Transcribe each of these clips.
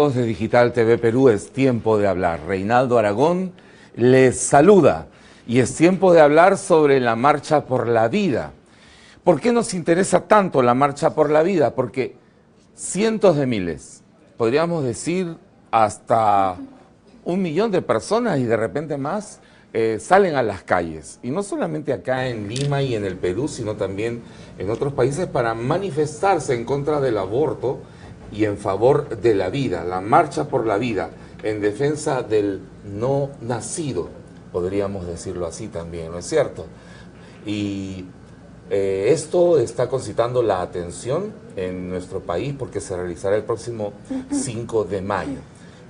amigos de Digital TV Perú, es tiempo de hablar. Reinaldo Aragón les saluda y es tiempo de hablar sobre la Marcha por la Vida. ¿Por qué nos interesa tanto la Marcha por la Vida? Porque cientos de miles, podríamos decir hasta 1 millón de personas y de repente más, salen a las calles. Y no solamente acá en Lima y en el Perú, sino también en otros países para manifestarse en contra del aborto y en favor de la vida, la Marcha por la Vida, en defensa del no nacido, podríamos decirlo así también, ¿no es cierto? Y esto está concitando la atención en nuestro país porque se realizará el próximo 5 de mayo.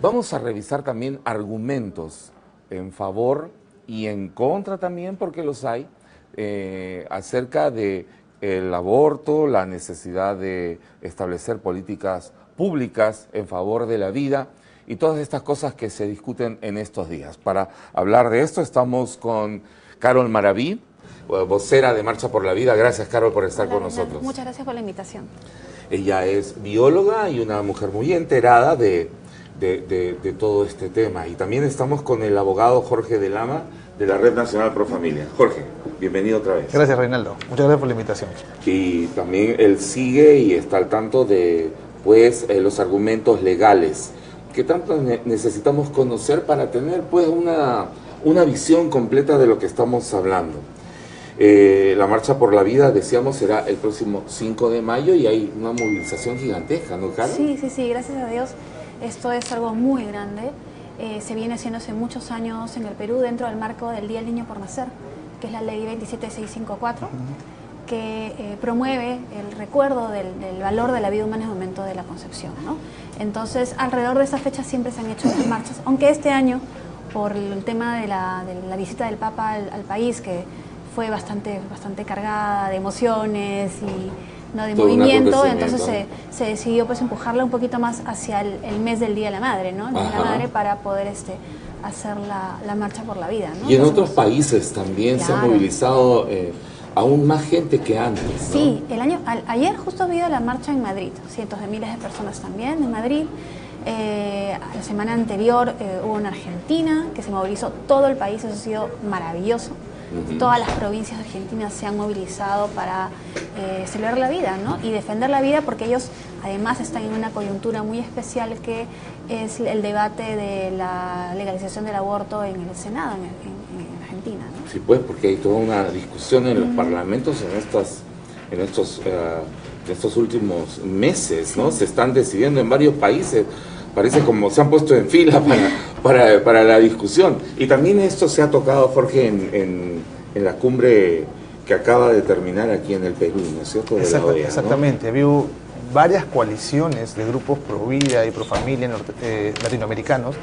Vamos a revisar también argumentos en favor y en contra también, porque los hay, acerca de el aborto, la necesidad de establecer políticas públicas en favor de la vida y todas estas cosas que se discuten en estos días. Para hablar de esto estamos con Carol Maraví, vocera de Marcha por la Vida. Gracias, Carol, por estar con nosotros. Muchas gracias por la invitación. Ella es bióloga y una mujer muy enterada de todo este tema. Y también estamos con el abogado Jorge de Lama, de la Red Nacional Pro Familia. Jorge, bienvenido otra vez. Gracias, Reinaldo. Muchas gracias por la invitación. Y también él sigue y está al tanto de los argumentos legales que tanto necesitamos conocer para tener pues una visión completa de lo que estamos hablando. La Marcha por la Vida, decíamos, será el próximo 5 de mayo y hay una movilización gigantesca, ¿no, Carol? Sí, gracias a Dios. Esto es algo muy grande. Se viene haciendo hace muchos años en el Perú dentro del marco del Día del Niño por Nacer, que es la ley 27654, que promueve el recuerdo del valor de la vida humana en el momento de la concepción, ¿no? Entonces, alrededor de esa fecha siempre se han hecho las marchas, aunque este año, por el tema de la visita del Papa al país, que fue bastante cargada de emociones y de movimiento, entonces se decidió pues empujarla un poquito más hacia el mes del Día de la Madre, ¿no? El Día de la Madre, para poder hacer la Marcha por la Vida, ¿no? Y en otros países también se ha movilizado aún más gente que antes, ¿no? Sí, ayer justo ha habido la marcha en Madrid, cientos de miles de personas también en Madrid. La semana anterior hubo en Argentina, que se movilizó todo el país, eso ha sido maravilloso. Todas las provincias argentinas se han movilizado para celebrar la vida, ¿no? Y defender la vida, porque ellos además están en una coyuntura muy especial, que es el debate de la legalización del aborto en el Senado, en Argentina, ¿no? Sí, pues, porque hay toda una discusión en los parlamentos en estos últimos meses, ¿no? Se están decidiendo en varios países. Parece como se han puesto en fila para la discusión. Y también esto se ha tocado, Jorge, en la cumbre que acaba de terminar aquí en el Perú, ¿no es cierto? De la OEA, exactamente, ¿no? Había varias coaliciones de grupos pro vida y pro familia latinoamericanos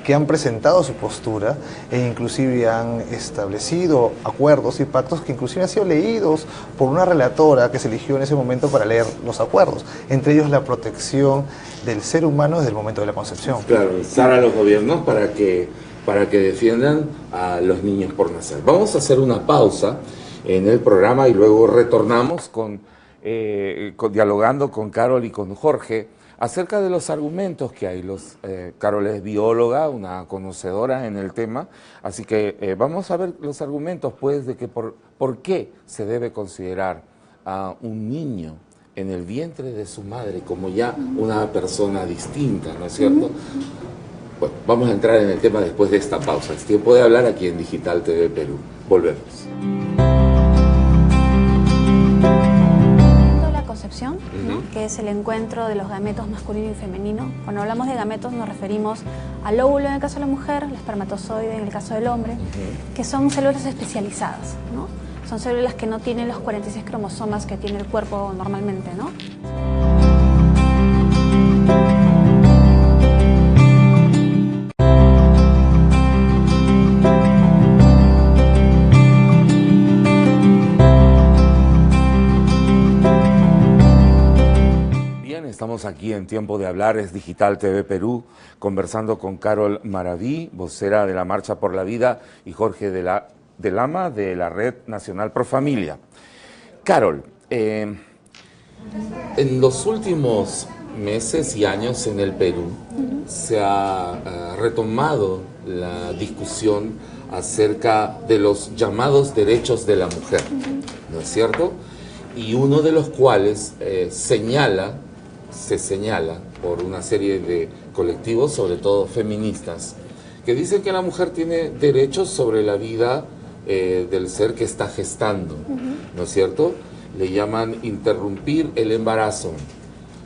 que han presentado su postura e inclusive han establecido acuerdos y pactos que inclusive han sido leídos por una relatora que se eligió en ese momento para leer los acuerdos, entre ellos la protección del ser humano desde el momento de la concepción. Claro, instar a los gobiernos para que defiendan a los niños por nacer. Vamos a hacer una pausa en el programa y luego retornamos dialogando con Carol y con Jorge acerca de los argumentos que hay. Carol es bióloga, una conocedora en el tema, así que vamos a ver los argumentos, pues, de que por qué se debe considerar a un niño en el vientre de su madre como ya una persona distinta, ¿no es cierto? Bueno, vamos a entrar en el tema después de esta pausa. Es tiempo de hablar aquí en Digital TV Perú. Volvemos. ¿No? Que es el encuentro de los gametos masculino y femenino. Cuando hablamos de gametos nos referimos al óvulo en el caso de la mujer, el espermatozoide en el caso del hombre, que son células especializadas, ¿no? Son células que no tienen los 46 cromosomas que tiene el cuerpo normalmente, ¿no? Estamos aquí en Tiempo de Hablar, es Digital TV Perú, conversando con Carol Maraví, vocera de la Marcha por la Vida, y Jorge de Lama, de la Red Nacional Pro Familia. Carol, en los últimos meses y años en el Perú se ha retomado la discusión acerca de los llamados derechos de la mujer, ¿no es cierto? Y uno de los cuales se señala por una serie de colectivos, sobre todo feministas, que dicen que la mujer tiene derechos sobre la vida del ser que está gestando, ¿no es cierto? Le llaman interrumpir el embarazo,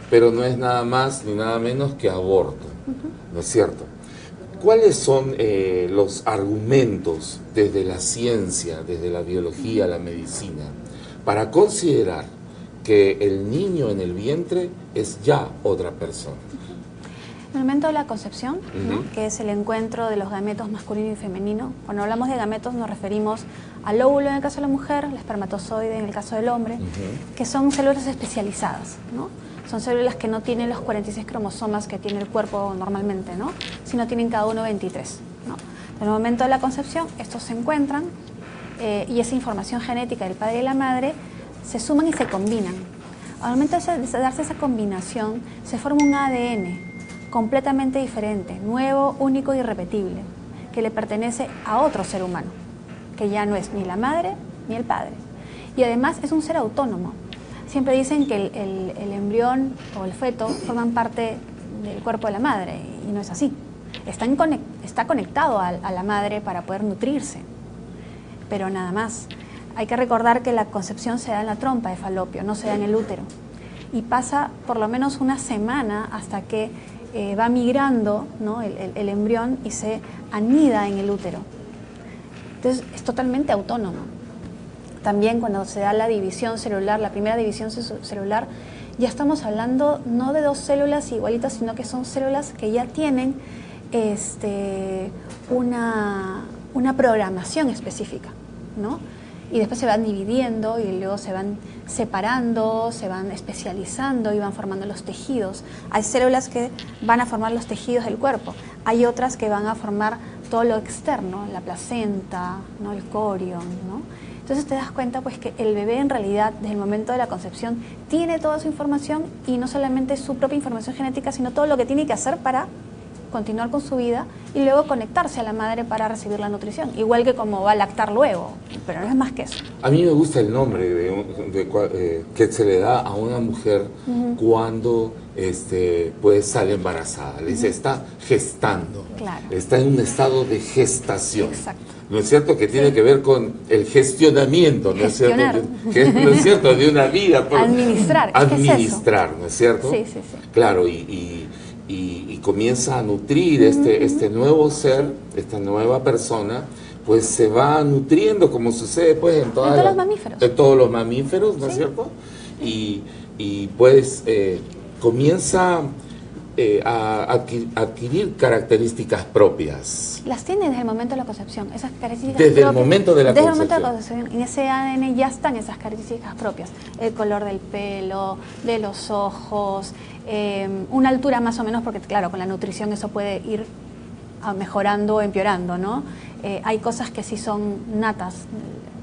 pero no es nada más ni nada menos que aborto, ¿no es cierto? ¿Cuáles son los argumentos desde la ciencia, desde la biología, la medicina, para considerar que el niño en el vientre es ya otra persona? En el momento de la concepción, ¿no?, que es el encuentro de los gametos masculino y femenino. Cuando hablamos de gametos nos referimos al óvulo en el caso de la mujer, el espermatozoide en el caso del hombre, que son células especializadas, ¿no? Son células que no tienen los 46 cromosomas que tiene el cuerpo normalmente, ¿no?, sino tienen cada uno 23, ¿no? En el momento de la concepción, estos se encuentran y esa información genética del padre y la madre se suman y se combinan. Al momento de darse esa combinación, se forma un ADN completamente diferente, nuevo, único y irrepetible, que le pertenece a otro ser humano, que ya no es ni la madre ni el padre. Y además es un ser autónomo. Siempre dicen que el embrión o el feto forman parte del cuerpo de la madre, y no es así. Está conectado a la madre para poder nutrirse, pero nada más. Hay que recordar que la concepción se da en la trompa de Falopio, no se da en el útero. Y pasa por lo menos una semana hasta que va migrando, ¿no?, el embrión y se anida en el útero. Entonces es totalmente autónomo. También cuando se da la división celular, la primera división celular, ya estamos hablando no de dos células igualitas, sino que son células que ya tienen una programación específica, ¿no? Y después se van dividiendo y luego se van separando, se van especializando y van formando los tejidos. Hay células que van a formar los tejidos del cuerpo, hay otras que van a formar todo lo externo, la placenta, ¿no?, el corion, ¿no? Entonces te das cuenta pues que el bebé en realidad desde el momento de la concepción tiene toda su información, y no solamente su propia información genética, sino todo lo que tiene que hacer para continuar con su vida y luego conectarse a la madre para recibir la nutrición, igual que como va a lactar luego, pero no es más que eso. A mí me gusta el nombre que se le da a una mujer cuando pues sale embarazada. Le dice, está gestando, Claro. está en un estado de gestación. Exacto. ¿No es cierto? Que tiene que ver con el gestionamiento, ¿no es cierto? ¿No es cierto? De una vida. Administrar. Administrar, ¿no es cierto? Sí, sí, sí. Claro, y comienza a nutrir este nuevo ser, esta nueva persona, pues se va nutriendo como sucede pues en todos los mamíferos. En todos los mamíferos, ¿no es Sí. cierto? Y pues comienza a adquirir características propias. Las tiene desde el momento de la concepción, esas características Desde propias. el momento de la Desde concepción. el momento de la concepción. En ese ADN ya están esas características propias. El color del pelo, de los ojos, una altura más o menos, porque claro, con la nutrición eso puede ir mejorando o empeorando, ¿no? Hay cosas que sí son natas,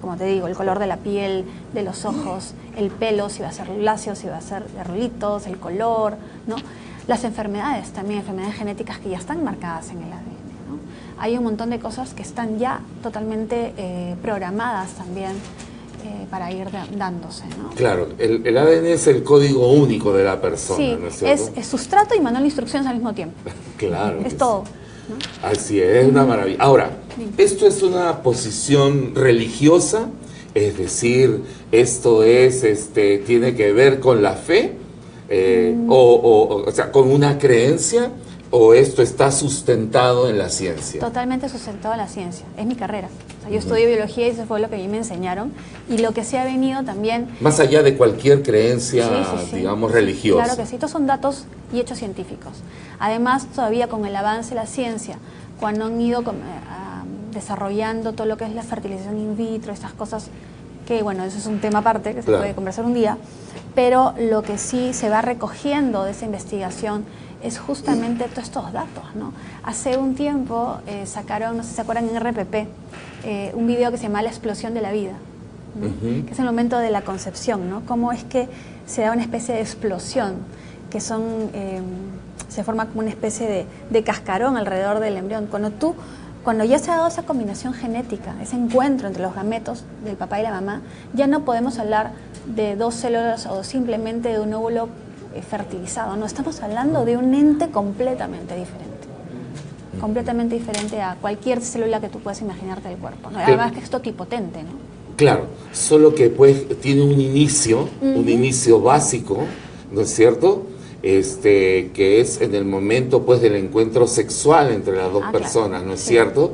como te digo, el color de la piel, de los ojos, el pelo, si va a ser lacio, si va a ser de rulitos, el color, ¿no? Las enfermedades también, enfermedades genéticas que ya están marcadas en el ADN, ¿no? Hay un montón de cosas que están ya totalmente programadas también para ir dándose, ¿no? Claro, el ADN es el código único de la persona, Sí, ¿no es cierto? es sustrato y manual de instrucciones al mismo tiempo. Claro. Es que todo, sí. ¿no? Así es una maravilla. Ahora, ¿esto es una posición religiosa? Es decir, ¿esto tiene que ver con la fe? O sea, ¿con una creencia? ¿O esto está sustentado en la ciencia? Totalmente sustentado en la ciencia, es mi carrera. O sea, yo estudié biología y eso fue lo que a mí me enseñaron. Y lo que se ha venido también... Más allá de cualquier creencia, sí. digamos, religiosa. Claro que sí, estos son datos y hechos científicos. Además, todavía con el avance de la ciencia, cuando han ido desarrollando todo lo que es la fertilización in vitro, estas cosas que, bueno, eso es un tema aparte que se puede conversar un día, pero lo que sí se va recogiendo de esa investigación es justamente todos estos datos, ¿no? Hace un tiempo sacaron, no sé si se acuerdan, en RPP, un video que se llama La explosión de la vida, ¿no? Que es el momento de la concepción, ¿no? Cómo es que se da una especie de explosión, que son, se forma como una especie de cascarón alrededor del embrión. Cuando ya se ha dado esa combinación genética, ese encuentro entre los gametos del papá y la mamá, ya no podemos hablar de dos células o simplemente de un óvulo fertilizado. No, estamos hablando de un ente completamente diferente a cualquier célula que tú puedas imaginarte del cuerpo, ¿no? Además que es totipotente, ¿no? Claro, solo que pues tiene un inicio básico, ¿no es cierto? Que es en el momento pues del encuentro sexual entre las dos personas, claro. ¿no es cierto?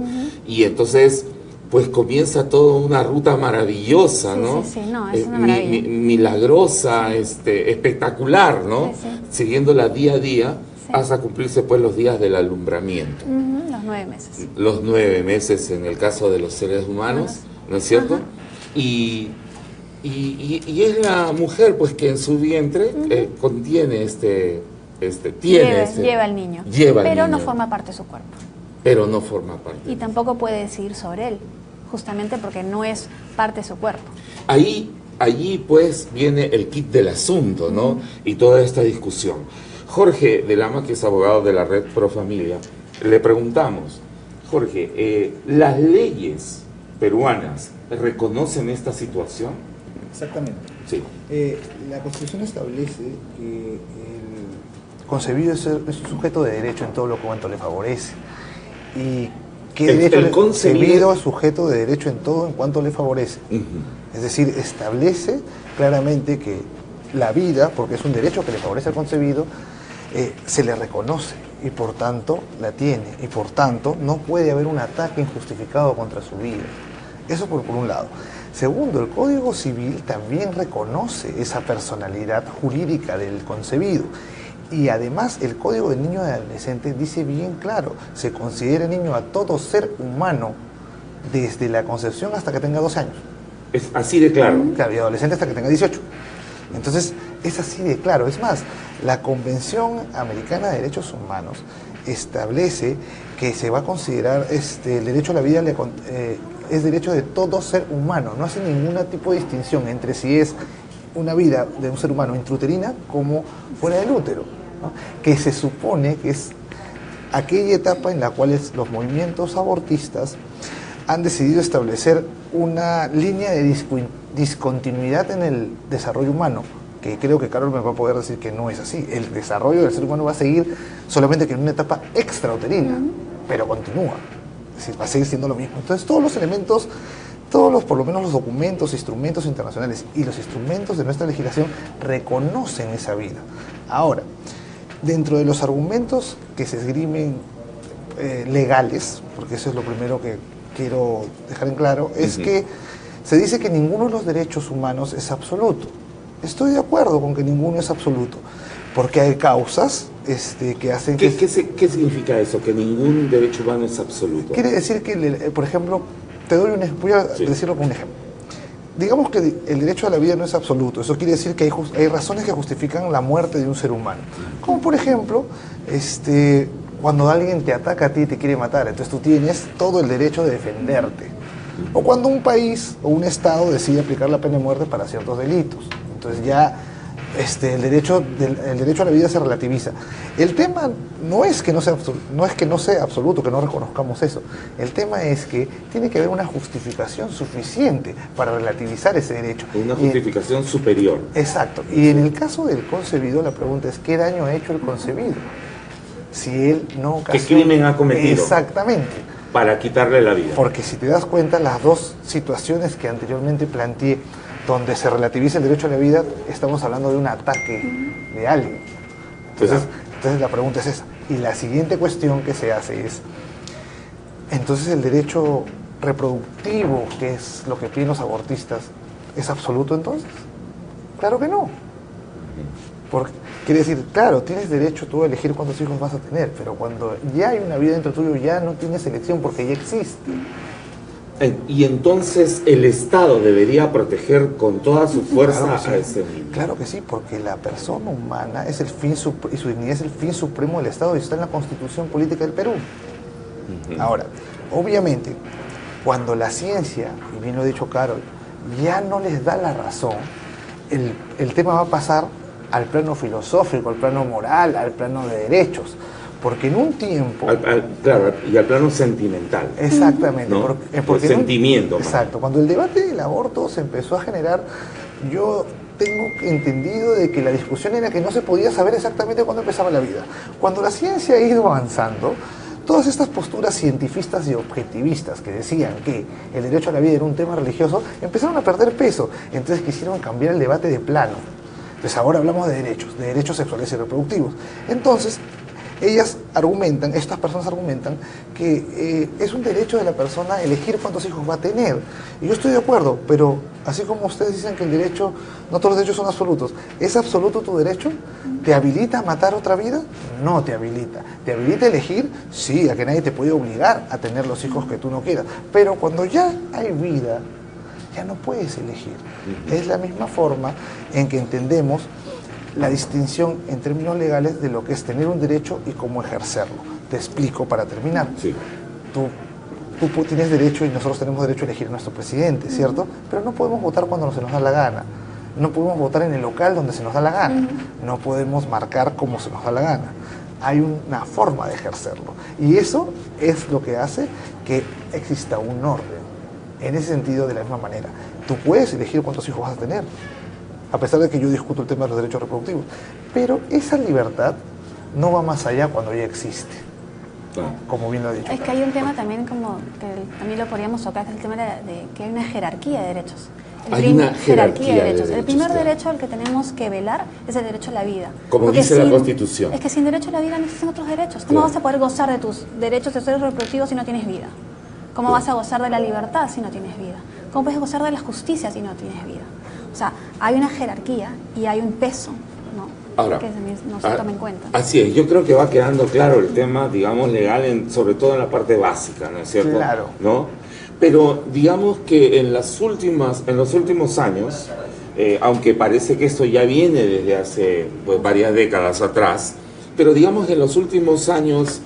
Y entonces pues comienza toda una ruta maravillosa, ¿no? Sí, no, es una maravilla. Milagrosa, espectacular, ¿no? Siguiéndola día a día hasta cumplirse pues los días del alumbramiento. Los 9 meses. Los 9 meses en el caso de los seres humanos, ¿no es cierto? Y es la mujer pues que en su vientre contiene lleva al niño, pero no forma parte de su cuerpo. Pero no forma parte. Y tampoco puede decidir sobre él, justamente porque no es parte de su cuerpo. Allí pues viene el kit del asunto, ¿no? Y toda esta discusión. Jorge de Lama, que es abogado de la Red Pro Familia, le preguntamos, Jorge, ¿las leyes peruanas reconocen esta situación? Exactamente. Sí. La Constitución establece que el concebido es un sujeto de derecho en todo lo cuanto le favorece. Y que el concebido es sujeto de derecho en todo en cuanto le favorece. Es decir, establece claramente que la vida, porque es un derecho que le favorece al concebido, se le reconoce y por tanto la tiene. Y por tanto no puede haber un ataque injustificado contra su vida. Eso por un lado. Segundo, el Código Civil también reconoce esa personalidad jurídica del concebido. Y además el Código del Niño y Adolescente dice bien claro, se considera niño a todo ser humano desde la concepción hasta que tenga 12 años. Es así de claro. Claro, y adolescente hasta que tenga 18. Entonces, es así de claro. Es más, la Convención Americana de Derechos Humanos establece que se va a considerar el derecho a la vida es derecho de todo ser humano. No hace ningún tipo de distinción entre si es una vida de un ser humano intrauterina como fuera del útero, ¿no? Que se supone que es aquella etapa en la cual los movimientos abortistas han decidido establecer una línea de discontinuidad en el desarrollo humano, que creo que Carol me va a poder decir que no es así. El desarrollo del ser humano va a seguir solamente que en una etapa extrauterina, pero continúa, es decir, va a seguir siendo lo mismo. Entonces todos los elementos, por lo menos los documentos, instrumentos internacionales y los instrumentos de nuestra legislación reconocen esa vida. Ahora, dentro de los argumentos que se esgrimen legales, porque eso es lo primero que quiero dejar en claro, es que se dice que ninguno de los derechos humanos es absoluto. Estoy de acuerdo con que ninguno es absoluto, porque hay causas que hacen que... ¿Qué significa eso, que ningún derecho humano es absoluto? Quiere decir que, por ejemplo, voy a decirlo con un ejemplo. Digamos que el derecho a la vida no es absoluto. Eso quiere decir que hay razones que justifican la muerte de un ser humano. Como por ejemplo, cuando alguien te ataca a ti y te quiere matar, entonces tú tienes todo el derecho de defenderte. O cuando un país o un estado decide aplicar la pena de muerte para ciertos delitos. Entonces ya el derecho a la vida se relativiza. El tema no es que no sea absoluto, que no reconozcamos eso. El tema es que tiene que haber una justificación suficiente para relativizar ese derecho. Una justificación superior. Exacto. Y en el caso del concebido, la pregunta es: ¿qué daño ha hecho el concebido? Si él no ocasionó... ¿Qué crimen ha cometido? Exactamente. Para quitarle la vida. Porque si te das cuenta, las dos situaciones que anteriormente planteé, donde se relativiza el derecho a la vida, estamos hablando de un ataque de alguien. Entonces la pregunta es esa. Y la siguiente cuestión que se hace es, entonces el derecho reproductivo, que es lo que piden los abortistas, ¿es absoluto entonces? Claro que no. Porque, quiere decir, claro, tienes derecho tú a elegir cuántos hijos vas a tener, pero cuando ya hay una vida dentro tuyo, ya no tienes elección porque ya existe. Y entonces el Estado debería proteger con toda su fuerza a ese niño. Claro que sí, porque la persona humana es el fin y su dignidad es el fin supremo del Estado y está en la Constitución Política del Perú. Ahora, obviamente, cuando la ciencia, y bien lo ha dicho Carol, ya no les da la razón, el tema va a pasar al plano filosófico, al plano moral, al plano de derechos. Porque en un tiempo... Claro, y al plano sentimental. Exactamente. ¿No? Porque el sentimiento. Exacto. Cuando el debate del aborto se empezó a generar, yo tengo entendido de que la discusión era que no se podía saber exactamente cuándo empezaba la vida. Cuando la ciencia ha ido avanzando, todas estas posturas cientifistas y objetivistas que decían que el derecho a la vida era un tema religioso, empezaron a perder peso. Entonces quisieron cambiar el debate de plano. Entonces ahora hablamos de derechos sexuales y reproductivos. Entonces, estas personas argumentan que es un derecho de la persona elegir cuántos hijos va a tener. Y yo estoy de acuerdo, pero así como ustedes dicen que el derecho, no todos los derechos son absolutos, ¿es absoluto tu derecho? ¿Te habilita a matar otra vida? No te habilita. ¿Te habilita a elegir? Sí, a que nadie te puede obligar a tener los hijos que tú no quieras. Pero cuando ya hay vida, ya no puedes elegir. Es la misma forma en que entendemos la distinción en términos legales de lo que es tener un derecho y cómo ejercerlo. Te explico para terminar. Sí. Tú tienes derecho y nosotros tenemos derecho a elegir a nuestro presidente, ¿cierto? Pero no podemos votar cuando se nos da la gana. No podemos votar en el local donde se nos da la gana. No podemos marcar como se nos da la gana. Hay una forma de ejercerlo. Y eso es lo que hace que exista un orden. En ese sentido, de la misma manera. Tú puedes elegir cuántos hijos vas a tener, a pesar de que yo discuto el tema de los derechos reproductivos. Pero esa libertad no va más allá cuando ya existe, como bien lo ha dicho. Es que hay un tema también como que también lo podríamos tocar, que es el tema de que hay una jerarquía de derechos. Hay una jerarquía de derechos. El primer claro. derecho al que tenemos que velar es el derecho a la vida. Como porque dice la Constitución. Es que sin derecho a la vida no existen otros derechos. ¿Cómo vas a poder gozar de tus derechos sexuales y reproductivos si no tienes vida? ¿Cómo vas a gozar de la libertad si no tienes vida? ¿Cómo puedes gozar de la justicia si no tienes vida? O sea, hay una jerarquía y hay un peso, ¿no? Ahora, que no se toma en cuenta. Así es, yo creo que va quedando claro el tema, digamos, legal, sobre todo en la parte básica, ¿no es cierto? Claro. ¿No? Pero digamos que en los últimos años, aunque parece que esto ya viene desde hace varias décadas atrás, pero digamos que en los últimos años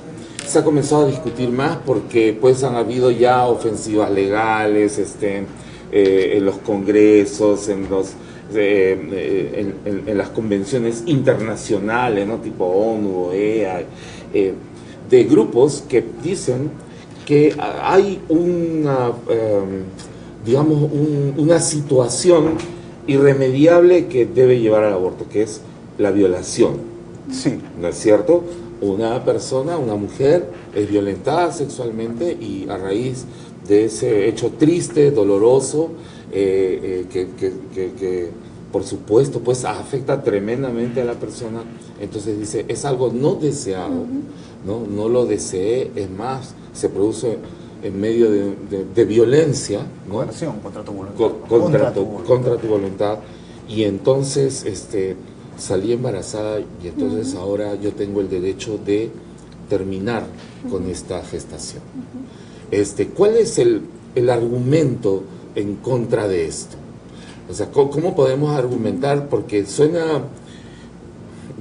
se ha comenzado a discutir más porque pues han habido ya ofensivas legales, en los congresos, en las convenciones internacionales, ¿no? Tipo ONU, OEA, de grupos que dicen que hay una situación irremediable que debe llevar al aborto, que es la violación. Sí. ¿No es cierto? Una persona, una mujer, es violentada sexualmente y a raíz de ese hecho triste, doloroso, que por supuesto pues afecta tremendamente a la persona, entonces dice, es algo no deseado, no lo deseé, es más, se produce en medio de violencia, ¿no? Coerción contra tu voluntad. Contra tu voluntad, y entonces salí embarazada y entonces ahora yo tengo el derecho de terminar con esta gestación. ¿Cuál es el argumento en contra de esto? O sea, ¿cómo podemos argumentar? Porque suena,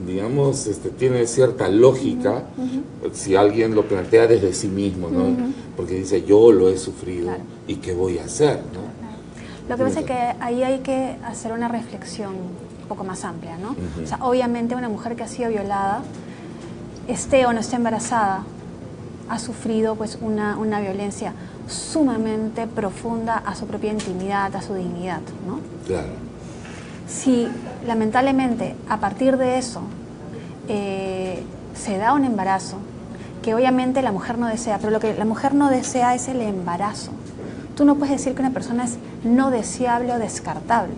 digamos, tiene cierta lógica si alguien lo plantea desde sí mismo, ¿no? Porque dice, yo lo he sufrido, claro, y ¿qué voy a hacer? ¿No? Lo que pasa es que ahí hay que hacer una reflexión un poco más amplia, ¿no? O sea, obviamente una mujer que ha sido violada, esté o no esté embarazada, ha sufrido pues una violencia sumamente profunda a su propia intimidad, a su dignidad, ¿no? Claro. Si lamentablemente a partir de eso se da un embarazo, que obviamente la mujer no desea, pero lo que la mujer no desea es el embarazo. Tú no puedes decir que una persona es no deseable o descartable.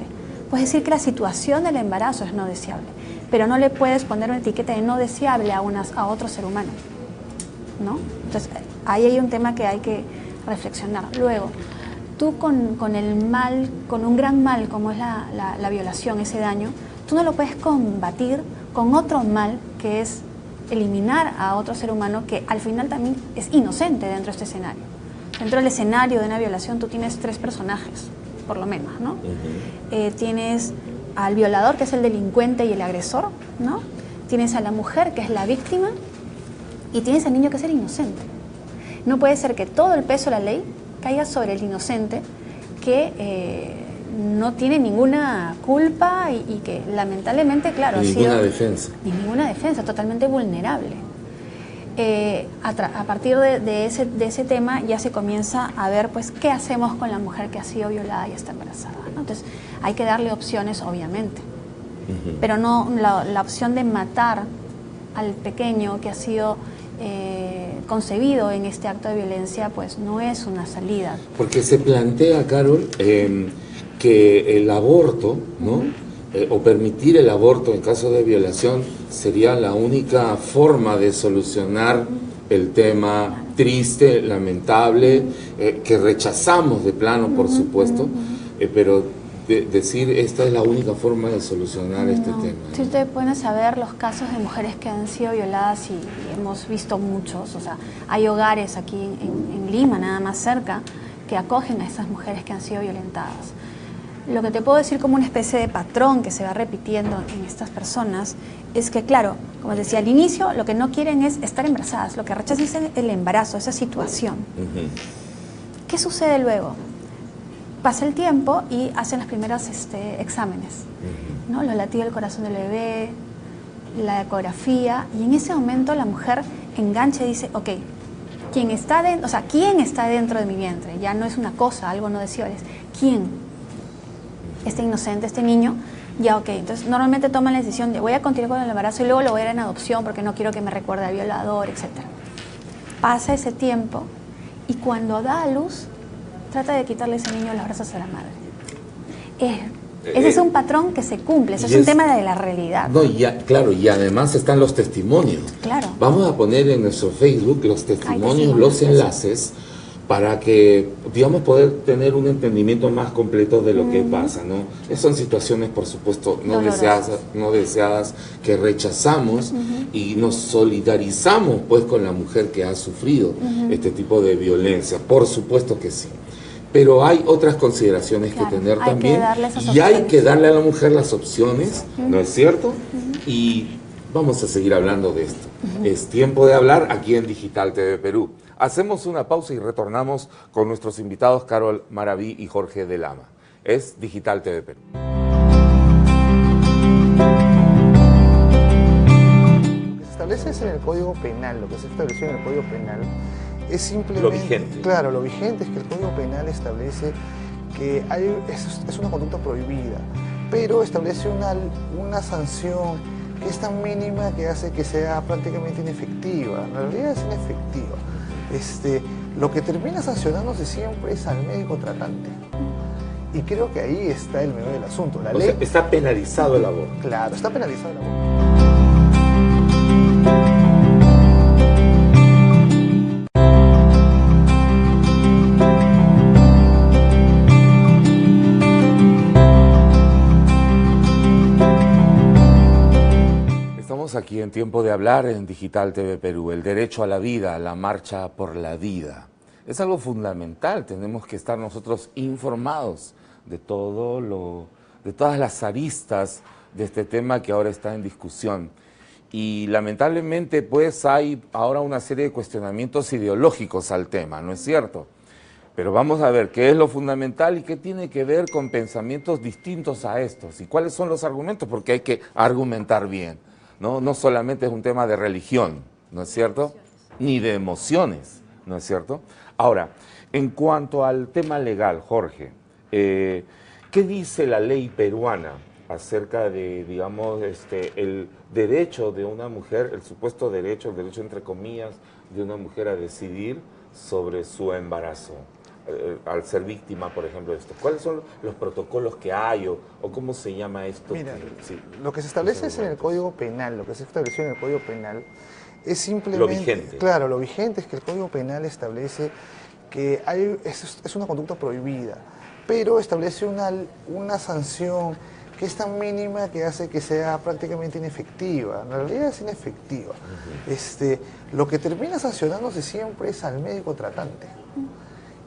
Puedes decir que la situación del embarazo es no deseable, pero no le puedes poner una etiqueta de no deseable a otro ser humano, ¿no? Entonces, ahí hay un tema que hay que reflexionar. Luego, tú con el mal, con un gran mal como es la violación, ese daño, tú no lo puedes combatir con otro mal que es eliminar a otro ser humano que al final también es inocente dentro de este escenario. Dentro del escenario de una violación tú tienes 3 personajes, por lo menos, ¿no? Tienes al violador, que es el delincuente y el agresor, ¿no? Tienes a la mujer, que es la víctima, y tienes al niño, que es el inocente. No puede ser que todo el peso de la ley caiga sobre el inocente que no tiene ninguna culpa y que lamentablemente, claro, ninguna defensa. Ni ninguna defensa, totalmente vulnerable. A partir de ese tema ya se comienza a ver pues qué hacemos con la mujer que ha sido violada y está embarazada, ¿no? Entonces hay que darle opciones, obviamente, pero no la opción de matar al pequeño que ha sido concebido en este acto de violencia, pues no es una salida. Porque se plantea, Carol, que el aborto, ¿no? O permitir el aborto en caso de violación sería la única forma de solucionar el tema triste, lamentable, que rechazamos de plano, por supuesto, pero decir esta es la única forma de solucionar este tema. Si ustedes pueden saber los casos de mujeres que han sido violadas y hemos visto muchos, o sea, hay hogares aquí en Lima, nada más cerca, que acogen a esas mujeres que han sido violentadas. Lo que te puedo decir como una especie de patrón que se va repitiendo en estas personas es que, claro, como decía al inicio, lo que no quieren es estar embarazadas, lo que rechazan es el embarazo, esa situación. ¿Qué sucede luego? Pasa el tiempo y hacen los primeros exámenes, ¿no? Los latidos del corazón del bebé, la ecografía, y en ese momento la mujer engancha y dice, ok, ¿quién está dentro de mi vientre? Ya no es una cosa, algo no deseable, es ¿quién? Este inocente, este niño, ya ok. Entonces normalmente toman la decisión de voy a continuar con el embarazo y luego lo voy a dar en adopción porque no quiero que me recuerde al violador, etc. Pasa ese tiempo y cuando da a luz, trata de quitarle ese niño de los brazos a la madre. Ese es un patrón que se cumple, ese es un tema de la realidad. No, claro, y además están los testimonios. Claro. Vamos a poner en nuestro Facebook los testimonios, los enlaces, para que, digamos, poder tener un entendimiento más completo de lo que pasa, ¿no? Son situaciones, por supuesto, no deseadas, que rechazamos y nos solidarizamos, pues, con la mujer que ha sufrido este tipo de violencia. Por supuesto que sí. Pero hay otras consideraciones que tener también, y hay que darle a la mujer las opciones, ¿no es cierto? Y vamos a seguir hablando de esto. Es tiempo de hablar aquí en Digital TV Perú. Hacemos una pausa y retornamos con nuestros invitados Carol Maraví y Jorge de Lama. Es Digital TV Perú. Lo que se establece es en el Código Penal, lo que se estableció en el Código Penal es simplemente... Lo vigente. Claro, lo vigente es que el Código Penal establece que es una conducta prohibida, pero establece una sanción que es tan mínima que hace que sea prácticamente inefectiva. En realidad es inefectiva. Lo que termina sancionándose siempre es al médico tratante. Y creo que ahí está el meollo del asunto. La ley... está penalizado el aborto. Claro, está penalizado el aborto. Aquí en Tiempo de Hablar en Digital TV Perú, el derecho a la vida, la marcha por la vida. Es algo fundamental, tenemos que estar nosotros informados de de todas las aristas de este tema que ahora está en discusión. Y lamentablemente pues hay ahora una serie de cuestionamientos ideológicos al tema, ¿no es cierto? Pero vamos a ver qué es lo fundamental y qué tiene que ver con pensamientos distintos a estos y cuáles son los argumentos, porque hay que argumentar bien. No solamente es un tema de religión, ¿no es cierto? Ni de emociones, ¿no es cierto? Ahora, en cuanto al tema legal, Jorge, ¿qué dice la ley peruana acerca de, digamos, el derecho de una mujer, el supuesto derecho, el derecho entre comillas, de una mujer a decidir sobre su embarazo? Al ser víctima, por ejemplo, de esto. ¿Cuáles son los protocolos que hay o cómo se llama esto? Mira, lo que se establece es en el Código Penal, lo que se estableció en el Código Penal es simplemente... Lo vigente. Claro, lo vigente es que el Código Penal establece que es una conducta prohibida, pero establece una sanción que es tan mínima que hace que sea prácticamente inefectiva. En realidad es inefectiva. Lo que termina sancionándose siempre es al médico tratante.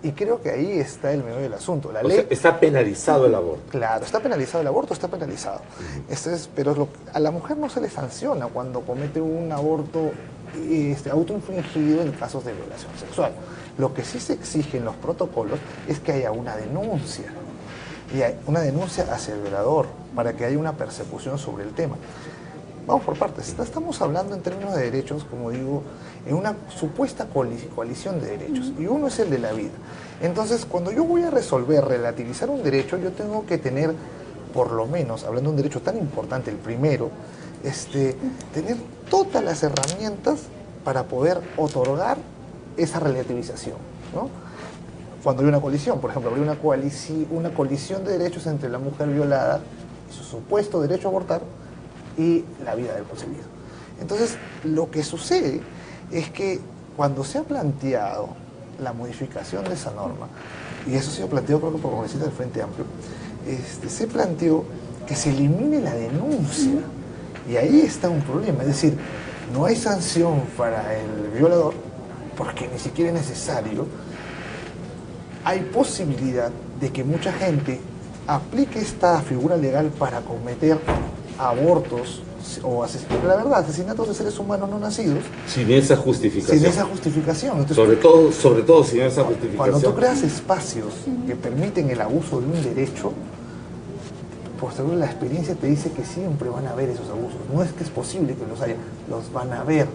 Y creo que ahí está el meollo del asunto. La ley... está penalizado el aborto. Claro, está penalizado el aborto, está penalizado. Pero a la mujer no se le sanciona cuando comete un aborto autoinfligido en casos de violación sexual. Lo que sí se exige en los protocolos es que haya una denuncia. y hay una denuncia hacia el violador para que haya una persecución sobre el tema. Vamos por partes. Estamos hablando en términos de derechos, como digo, en una supuesta coalición de derechos, y uno es el de la vida. Entonces, cuando yo voy a resolver, relativizar un derecho, yo tengo que tener, por lo menos, hablando de un derecho tan importante, el primero, tener todas las herramientas para poder otorgar esa relativización, ¿no? Cuando hay una colisión, por ejemplo, habría una colisión de derechos entre la mujer violada y su supuesto derecho a abortar y la vida del concebido. Entonces, lo que sucede es que cuando se ha planteado la modificación de esa norma, y eso se ha planteado creo que por congresistas del Frente Amplio, se planteó que se elimine la denuncia, y ahí está un problema, es decir, no hay sanción para el violador, porque ni siquiera es necesario. Hay posibilidad de que mucha gente aplique esta figura legal para cometer abortos o asesinatos de seres humanos no nacidos. Sin esa justificación. Sin esa justificación. Entonces, sobre todo sin esa justificación. Cuando tú creas espacios que permiten el abuso de un derecho, por seguro la experiencia te dice que siempre van a haber esos abusos. No es que es posible que los haya, los van a haber.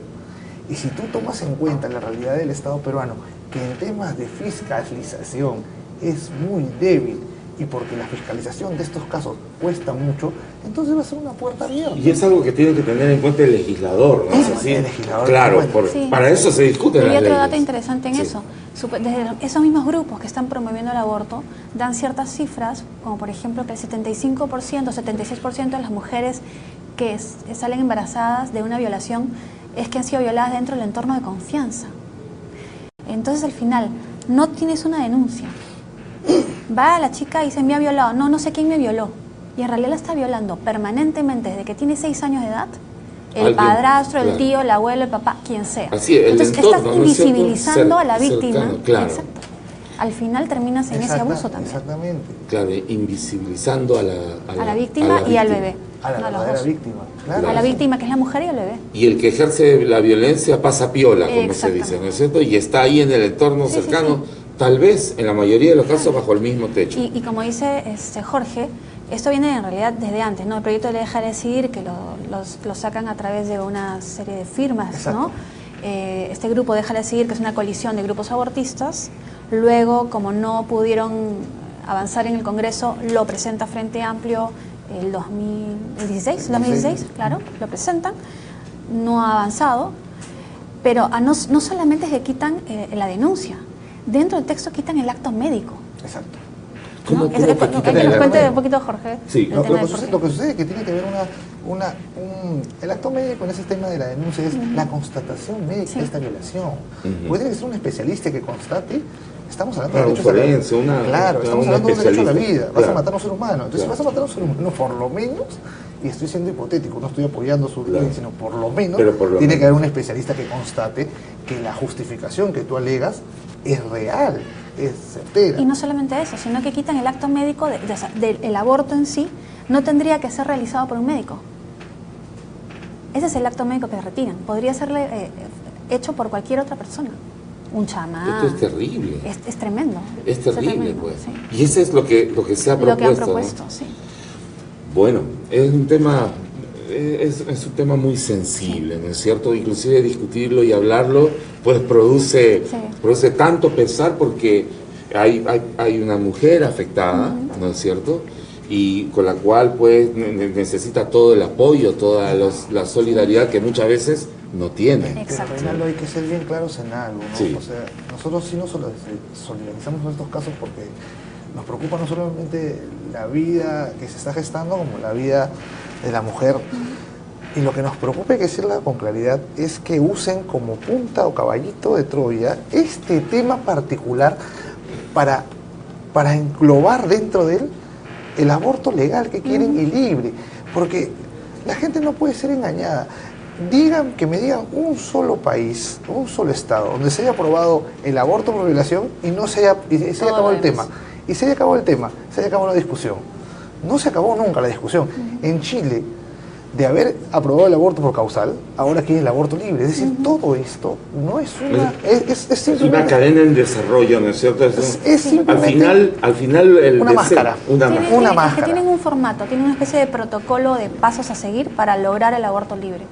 Y si tú tomas en cuenta la realidad del Estado peruano, que en temas de fiscalización es muy débil, y porque la fiscalización de estos casos cuesta mucho, entonces va a ser una puerta abierta. Y es algo que tiene que tener en cuenta el legislador, ¿no es así? El legislador, claro, sí. Para eso se discuten las leyes. Y otro leyes. dato interesante en eso, desde esos mismos grupos que están promoviendo el aborto, dan ciertas cifras, como por ejemplo que el 75%, 76% de las mujeres que salen embarazadas de una violación es que han sido violadas dentro del entorno de confianza. Entonces al final, no tienes una denuncia. Va a la chica y dice, me ha violado. No sé quién me violó. Y en realidad la está violando permanentemente desde que tiene 6 años de edad. El padrastro, el tío, el abuelo, el papá, quien sea. Así, el entonces entorno, estás invisibilizando a la víctima. Cercano, claro. Exacto. Al final terminas en ese abuso también. Exactamente. Claro, invisibilizando a la víctima y al bebé. A la verdadera víctima. Claro. A la víctima, que es la mujer, y al bebé. Y el que ejerce la violencia pasa piola, como se dice, ¿no es cierto? Y está ahí en el entorno cercano, tal vez, en la mayoría de los casos, bajo el mismo techo. Y como dice Jorge, esto viene en realidad desde antes, ¿no? El proyecto de Deja de Decidir, que lo sacan a través de una serie de firmas, exacto, ¿no? Este grupo Deja de Decidir, que es una coalición de grupos abortistas, luego, como no pudieron avanzar en el Congreso, lo presenta Frente Amplio el 2016, claro, lo presentan, no ha avanzado, pero no solamente es que quitan la denuncia, dentro del texto quitan el acto médico. Exacto. ¿Cómo que nos cuente un poquito Jorge. Sí, lo que sucede es que tiene que haber el acto médico en ese tema de la denuncia es la constatación médica de esta violación. Puede ser un especialista que constate. Estamos hablando de derechos a la vida. Estamos hablando de un derecho a la vida. Vas a matar a un ser humano. Entonces, si vas a matar a un ser humano, por lo menos, y estoy siendo hipotético, no estoy apoyando su ley, sino por lo menos tiene que haber un especialista que constate que la justificación que tú alegas es real, es certera. Y no solamente eso, sino que quitan el acto médico del aborto en sí, no tendría que ser realizado por un médico. Ese es el acto médico que retiran. Podría ser hecho por cualquier otra persona. Un chamán. Esto es terrible. Es tremendo. Es terrible, pues. Sí. Y ese es lo que se ha propuesto. Lo que han propuesto, ¿no? Sí. Bueno, es un tema muy sensible, ¿no es cierto? Inclusive discutirlo y hablarlo, pues produce tanto pensar, porque hay una mujer afectada, ¿no es cierto? Y con la cual pues necesita todo el apoyo, toda la solidaridad que muchas veces no tiene. Exacto. Pero Reinaldo, hay que ser bien claros en algo, ¿no? Sí. O sea, nosotros sí nos solidarizamos en estos casos porque nos preocupa no solamente la vida que se está gestando, como la vida de la mujer. Y lo que nos preocupa, hay que decirlo con claridad, es que usen como punta o caballito de Troya este tema particular para englobar dentro de él el aborto legal que quieren y libre. Porque la gente no puede ser engañada. Que me digan un solo país, un solo estado, donde se haya aprobado el aborto por violación y se haya acabado el tema. Y se haya acabado el tema, se haya acabado la discusión. No se acabó nunca la discusión. En Chile, de haber aprobado el aborto por causal, ahora quiere el aborto libre. Es decir, todo esto no es una... Es una simplemente... cadena en desarrollo, ¿no es cierto? Es simplemente al final una máscara. Una máscara. Que tienen un formato, tienen una especie de protocolo de pasos a seguir para lograr el aborto libre.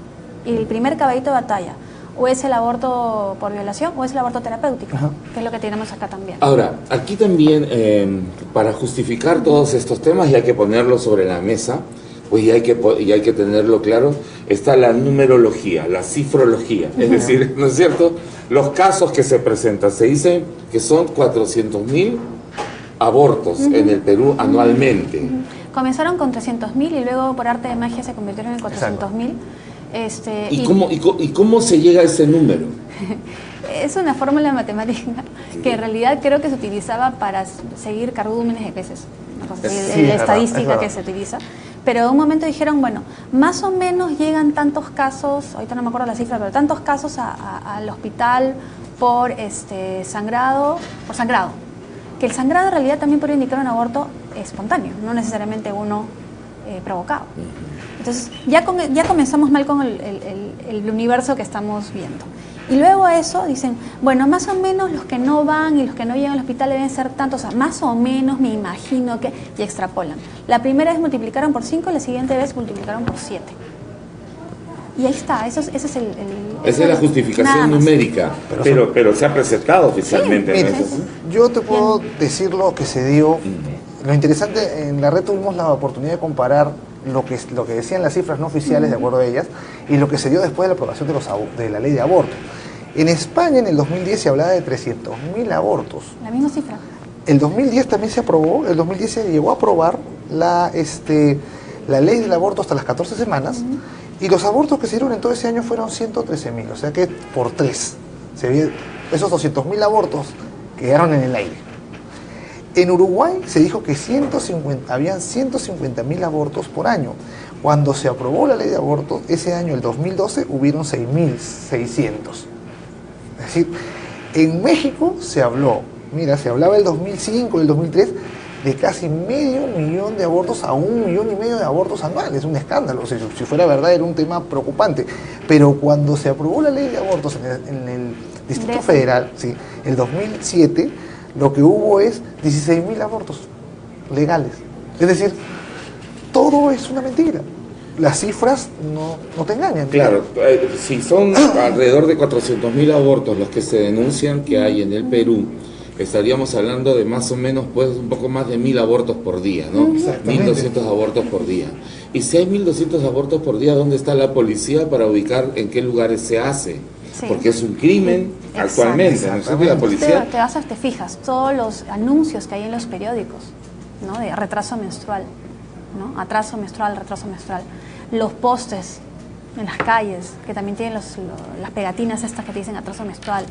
Y el primer caballito de batalla, o es el aborto por violación o es el aborto terapéutico, que es lo que tenemos acá también. Ahora, aquí también, para justificar todos estos temas, y hay que ponerlos sobre la mesa, pues y hay que tenerlo claro, está la numerología, la cifrología, es decir, ¿no es cierto? Los casos que se presentan, se dice que son 400.000 abortos en el Perú anualmente. Comenzaron con 300.000 y luego por arte de magia se convirtieron en 400.000. ¿Y cómo se llega a ese número? Es una fórmula matemática que en realidad creo que se utilizaba para seguir cardúmenes de peces, la estadística que se utiliza. Pero en un momento dijeron, bueno, más o menos llegan tantos casos, ahorita no me acuerdo la cifra, pero tantos casos al hospital por sangrado, que el sangrado en realidad también puede indicar un aborto espontáneo, no necesariamente uno provocado. Entonces ya comenzamos mal con el universo que estamos viendo. Y luego a eso dicen, bueno, más o menos los que no van y los que no llegan al hospital deben ser tantos, o sea, más o menos me imagino que, y extrapolan. La primera vez multiplicaron por 5, la siguiente vez multiplicaron por 7. Y ahí está, esa es la justificación numérica, pero se ha presentado oficialmente. Sí, ¿no? mire, yo te puedo decir lo que se dio. Lo interesante, en la red tuvimos la oportunidad de comparar lo que decían las cifras no oficiales, de acuerdo a ellas, y lo que se dio después de la aprobación de la ley de aborto. En España, en el 2010, se hablaba de 300.000 abortos. La misma cifra. El 2010 también se aprobó, el 2010 se llegó a aprobar la ley del aborto hasta las 14 semanas, y los abortos que se dieron en todo ese año fueron 113.000, o sea que por 3. Esos 200.000 abortos quedaron en el aire. En Uruguay se dijo que habían 150.000 abortos por año. Cuando se aprobó la ley de aborto, ese año, el 2012, hubieron 6.600. Es decir, en México se hablaba el 2005, el 2003, de casi 500.000 de abortos a 1,5 millones de abortos anuales. Es un escándalo. O sea, si fuera verdad, era un tema preocupante. Pero cuando se aprobó la ley de abortos en el Distrito Federal, sí, el 2007, lo que hubo es 16.000 abortos legales. Es decir, todo es una mentira. Las cifras no te engañan. Claro, si son alrededor de 400.000 abortos los que se denuncian que hay en el Perú, estaríamos hablando de más o menos, pues, un poco más de 1.000 abortos por día, ¿no? 1.200 abortos por día. Y si hay 1.200 abortos por día, ¿dónde está la policía para ubicar en qué lugares se hace? Sí. Porque es un crimen actualmente, ¿no es cierto? La policía... Te fijas, todos los anuncios que hay en los periódicos, ¿no? De retraso menstrual, ¿no? Atraso menstrual, retraso menstrual. Los postes en las calles, que también tienen las pegatinas estas que te dicen atraso menstrual.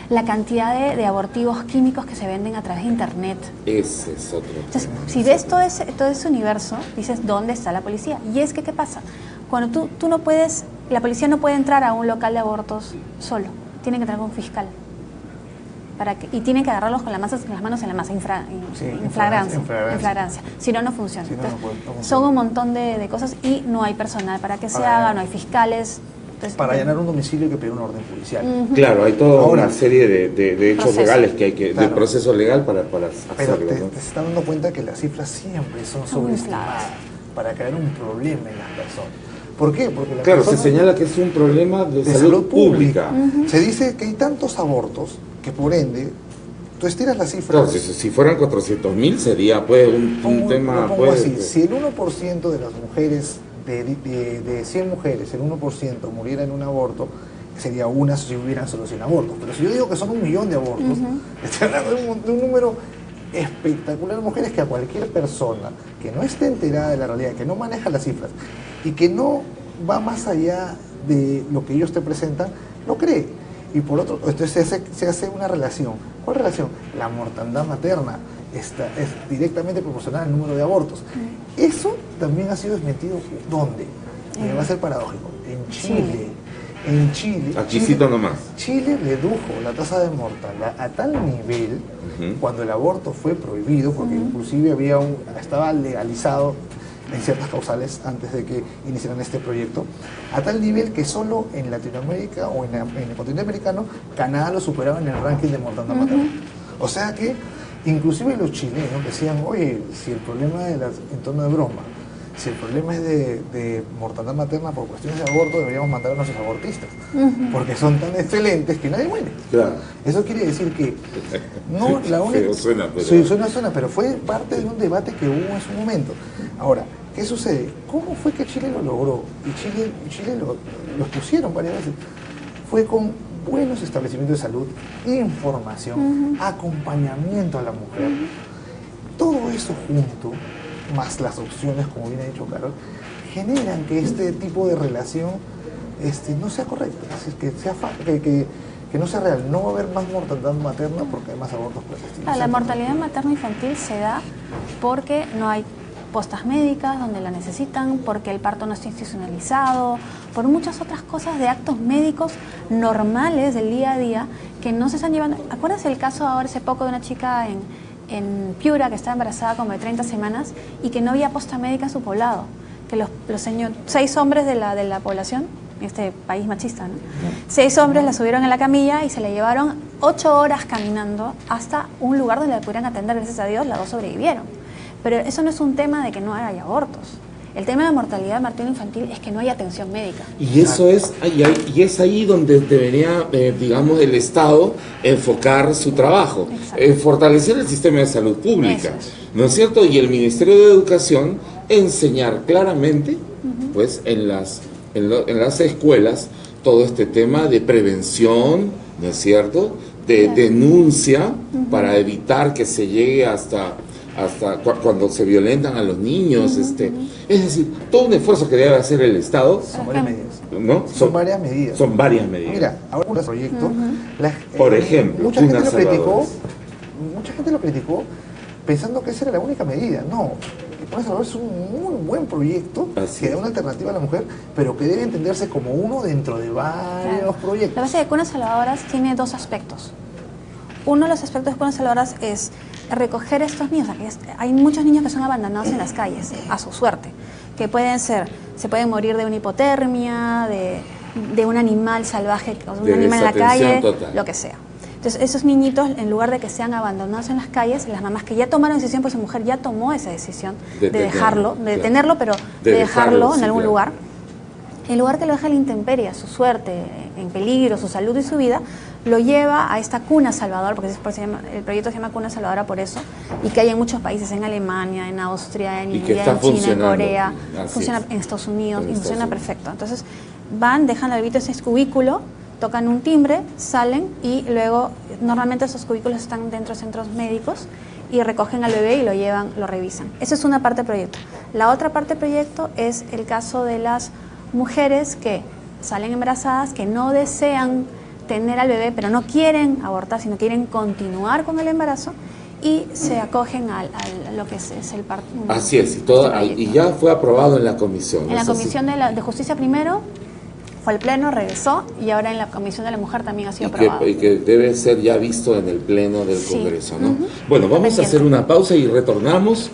La cantidad de abortivos químicos que se venden a través de internet. Ese es otro. Entonces, si ves todo ese universo, dices, ¿dónde está la policía? Y es que, ¿qué pasa? Cuando tú no puedes, la policía no puede entrar a un local de abortos solo, tiene que entrar con un fiscal. Y tienen que agarrarlos con las manos en la masa, en flagrancia. Si no, no funciona. Entonces, son un montón de cosas y no hay personal para que se haga, no hay fiscales. Entonces, para allanar un domicilio hay que pedir una orden judicial. Claro, hay toda una serie de hechos legales que hay que, de proceso legal para pero hacerlo. Pero te estás dando cuenta que las cifras siempre son sobreestimadas para crear un problema en las personas. ¿Por qué? Porque se señala que es un problema de salud pública. Se dice que hay tantos abortos que por ende tú estiras las cifras. Claro, si fueran 400.000 sería pues un tema... Lo pongo así, si el 1% de las mujeres, de 100 mujeres, el 1% muriera en un aborto, sería una si hubieran solo 100 abortos. Pero si yo digo que son 1 millón de abortos, estoy hablando de un número espectacular de mujeres que a cualquier persona que no esté enterada de la realidad, que no maneja las cifras y que no va más allá de lo que ellos te presentan, lo cree. Y por otro, entonces se hace una relación. ¿Cuál relación? La mortandad materna es directamente proporcional al número de abortos. Eso también ha sido desmentido. ¿Dónde? Va a ser paradójico. En Chile. En Chile. Aquí cito nomás. Chile redujo la tasa de mortandad a tal nivel cuando el aborto fue prohibido, porque inclusive estaba legalizado en ciertas causales antes de que iniciaran este proyecto, a tal nivel que solo en Latinoamérica o en el continente americano, Canadá lo superaba en el ranking de mortandad materna. O sea que inclusive los chilenos decían, oye, si el problema en torno de broma, si el problema es de mortandad materna por cuestiones de aborto, deberíamos mandar a nuestros abortistas, porque son tan excelentes que nadie muere. Claro. Eso quiere decir que no la única... Suena, pero... Sí, suena, pero fue parte de un debate que hubo en su momento. Ahora, ¿qué sucede? ¿Cómo fue que Chile lo logró? Y Chile los pusieron varias veces. Fue con buenos establecimientos de salud, información, acompañamiento a la mujer. Todo eso junto, más las opciones, como bien ha dicho Carol, generan que este tipo de relación no sea correcta, que no sea real. No va a haber más mortandad materna porque hay más abortos clandestinos. La mortalidad materno-infantil se da porque no hay postas médicas donde la necesitan, porque el parto no está institucionalizado, por muchas otras cosas de actos médicos normales del día a día que no se están llevando. ¿Acuerdas el caso ahora hace poco de una chica en Piura que estaba embarazada como de 30 semanas y que no había posta médica en su poblado? Que los 6 hombres de la población, este país machista, ¿no? 6 hombres la subieron en la camilla y se la llevaron 8 horas caminando hasta un lugar donde la pudieran atender. Gracias a Dios, las 2 sobrevivieron. Pero eso no es un tema de que no haya abortos. El tema de mortalidad materno-infantil es que no hay atención médica. Y eso es, y es ahí donde debería, digamos, el Estado enfocar su trabajo, fortalecer el sistema de salud pública, ¿no es cierto? Y el Ministerio de Educación enseñar claramente, pues, en las escuelas todo este tema de prevención, ¿no es cierto?, de denuncia para evitar que se llegue hasta cuando se violentan a los niños, es decir, todo un esfuerzo que debe hacer el Estado. Son varias medidas. ¿No? Son varias medidas. Son varias medidas. Mira, ahora un proyecto, por ejemplo, mucha gente lo criticó pensando que esa era la única medida. No, el Plan Salvador es un muy buen proyecto que da una alternativa a la mujer, pero que debe entenderse como uno dentro de varios proyectos. La base de Cunas Salvadoras tiene 2 aspectos. Uno de los aspectos de Cunas Salvadoras es recoger estos niños. Hay muchos niños que son abandonados en las calles, a su suerte, que se pueden morir de una hipotermia, de un animal salvaje, un animal en la calle, total, lo que sea. Entonces, esos niñitos, en lugar de que sean abandonados en las calles, las mamás que ya tomaron decisión, pues su mujer ya tomó esa decisión de dejarlo, de detenerlo, pero de dejarlo en algún lugar, en lugar que lo deje a la intemperie, a su suerte, en peligro, su salud y su vida, lo lleva a esta Cuna Salvador, porque el proyecto se llama Cuna Salvadora por eso, y que hay en muchos países, en Alemania, en Austria, en India, en China, en Corea, funciona en Estados Unidos, y funciona perfecto. Entonces van, dejan al bebito en ese cubículo, tocan un timbre, salen y luego, normalmente esos cubículos están dentro de centros médicos y recogen al bebé y lo llevan, lo revisan. Esa es una parte del proyecto. La otra parte del proyecto es el caso de las mujeres que salen embarazadas, que no desean tener al bebé, pero no quieren abortar, sino quieren continuar con el embarazo y se acogen a lo que es el parto. Así es, y ya fue aprobado en la comisión. En la Comisión de Justicia primero, fue al Pleno, regresó, y ahora en la Comisión de la Mujer también ha sido aprobado. Y que debe ser ya visto en el Pleno del Congreso, ¿no? Bueno, vamos a hacer una pausa y retornamos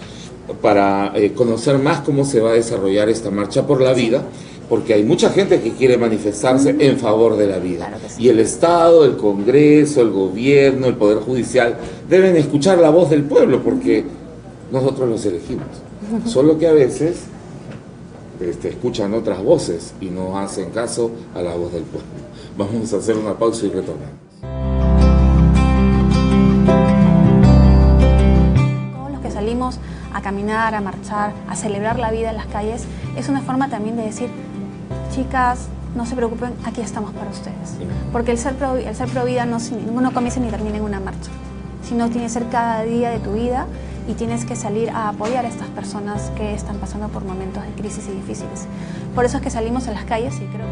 para conocer más cómo se va a desarrollar esta marcha por la vida, porque hay mucha gente que quiere manifestarse en favor de la vida. Claro que sí. Y el Estado, el Congreso, el Gobierno, el Poder Judicial deben escuchar la voz del pueblo, porque nosotros los elegimos. Solo que a veces escuchan otras voces y no hacen caso a la voz del pueblo. Vamos a hacer una pausa y retornamos. Todos los que salimos a caminar, a marchar, a celebrar la vida en las calles, es una forma también de decir, chicas, no se preocupen, aquí estamos para ustedes. Porque el ser pro vida no comienza ni termina en una marcha, sino tiene que ser cada día de tu vida y tienes que salir a apoyar a estas personas que están pasando por momentos de crisis y difíciles. Por eso es que salimos a las calles y creo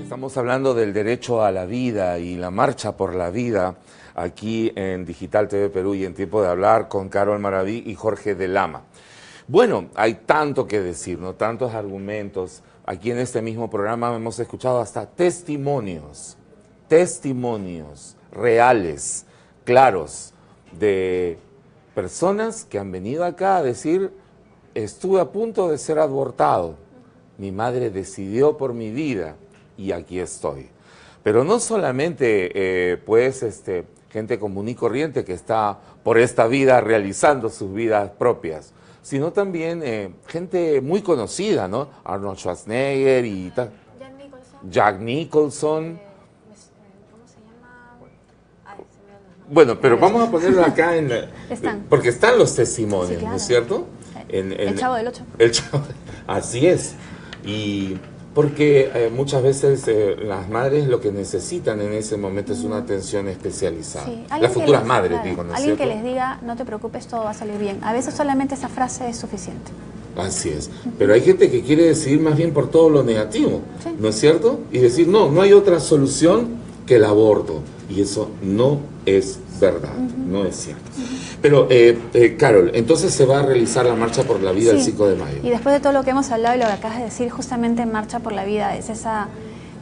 Estamos hablando del derecho a la vida y la marcha por la vida aquí en Digital TV Perú y en Tiempo de Hablar con Carol Maraví y Jorge de Lama. Bueno, hay tanto que decir, ¿no? Tantos argumentos. Aquí en este mismo programa hemos escuchado hasta testimonios reales, claros, de personas que han venido acá a decir, estuve a punto de ser abortado, mi madre decidió por mi vida y aquí estoy. Pero no solamente, gente común y corriente que está por esta vida realizando sus vidas propias, sino también gente muy conocida, ¿no? Arnold Schwarzenegger y tal. Jack Nicholson. ¿Cómo se llama? Ay, se me olvidó el nombre. Bueno, pero vamos a ponerlo acá Están. porque están los testimonios, Sí, claro. ¿no es cierto? Sí. El Chavo del Ocho. El Chavo, así es. Y porque muchas veces las madres lo que necesitan en ese momento es una atención especializada. Sí, Las futuras madres, claro, digo, ¿no es alguien cierto? que les diga, no te preocupes, todo va a salir bien. A veces solamente esa frase es suficiente. Así es. Pero hay gente que quiere decidir más bien por todo lo negativo, Sí. ¿no es cierto? Y decir, no hay otra solución que el aborto. Y eso no es verdad, no es cierto. Pero, Carol, entonces se va a realizar la Marcha por la Vida el Sí. 5 de mayo. Y después de todo lo que hemos hablado y lo que acabas de decir, justamente Marcha por la Vida es esa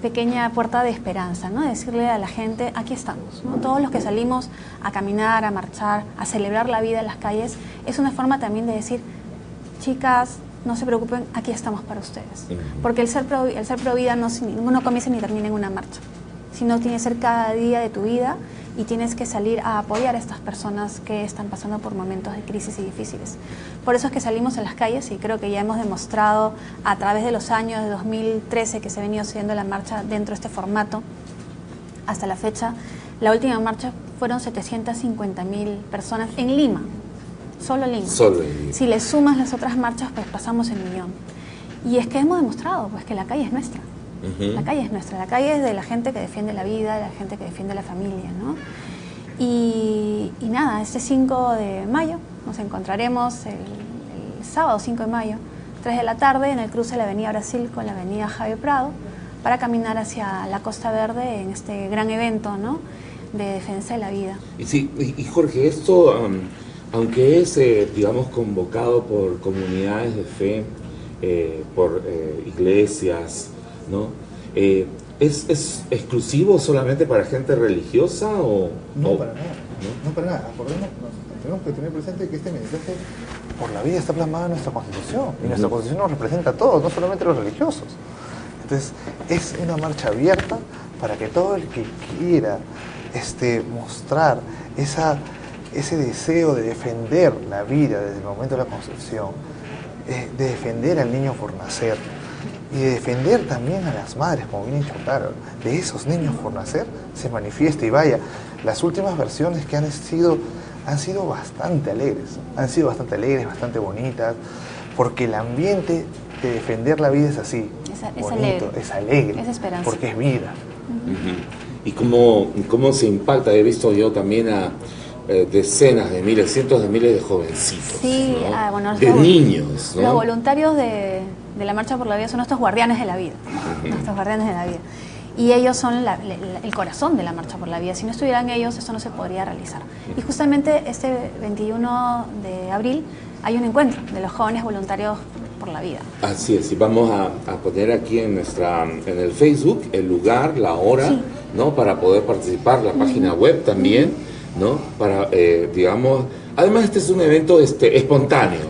pequeña puerta de esperanza, ¿no? Decirle a la gente, aquí estamos, ¿no? Todos los que salimos a caminar, a marchar, a celebrar la vida en las calles, es una forma también de decir, chicas, no se preocupen, aquí estamos para ustedes. Porque el ser pro vida no comienza ni termina en una marcha, sino tiene que ser cada día de tu vida y tienes que salir a apoyar a estas personas que están pasando por momentos de crisis y difíciles. Por eso es que salimos a las calles y creo que ya hemos demostrado a través de los años de 2013 que se ha venido haciendo la marcha dentro de este formato hasta la fecha. La última marcha fueron 750.000 personas en Lima, solo Lima. Solo en Lima. Si le sumas las otras marchas, pues pasamos el millón. Y es que hemos demostrado pues, que la calle es nuestra. La calle es nuestra, la calle es de la gente que defiende la vida, de la gente que defiende la familia, ¿no? Y nada, este 5 de mayo nos encontraremos el sábado 5 de mayo, 3 de la tarde, en el cruce de la Avenida Brasil con la Avenida Javier Prado, para caminar hacia la Costa Verde en este gran evento, ¿no?, de defensa de la vida. Y sí, y Jorge, esto, aunque es, digamos, convocado por comunidades de fe, por iglesias, ¿no? ¿Es exclusivo solamente para gente religiosa o...? No, para nada. No para nada. Acordemos, tenemos que tener presente que este mensaje por la vida está plasmado en nuestra Constitución. Y nuestra Constitución nos representa a todos, no solamente a los religiosos. Entonces, es una marcha abierta para que todo el que quiera mostrar ese deseo de defender la vida desde el momento de la concepción, de defender al niño por nacer, y de defender también a las madres, como bien dicho Carol, de esos niños por nacer, se manifiesta. Y vaya, las últimas versiones que han sido bastante alegres, bastante bonitas, porque el ambiente de defender la vida es así, bonito, es alegre, es esperanza, porque es vida. ¿Y cómo se impacta? He visto yo también a decenas de miles, cientos de miles de jovencitos, sí, ¿no? bueno, de niños, ¿no? Los voluntarios de la Marcha por la Vida son nuestros guardianes de la vida, nuestros guardianes de la vida. Y ellos son el corazón de la Marcha por la Vida. Si no estuvieran ellos, eso no se podría realizar. Y justamente este 21 de abril hay un encuentro de los jóvenes voluntarios por la vida. Así es, y vamos a poner aquí en el Facebook el lugar, la hora, sí, ¿no? Para poder participar, la página web también, ¿no? Para, digamos, además este es un evento espontáneo,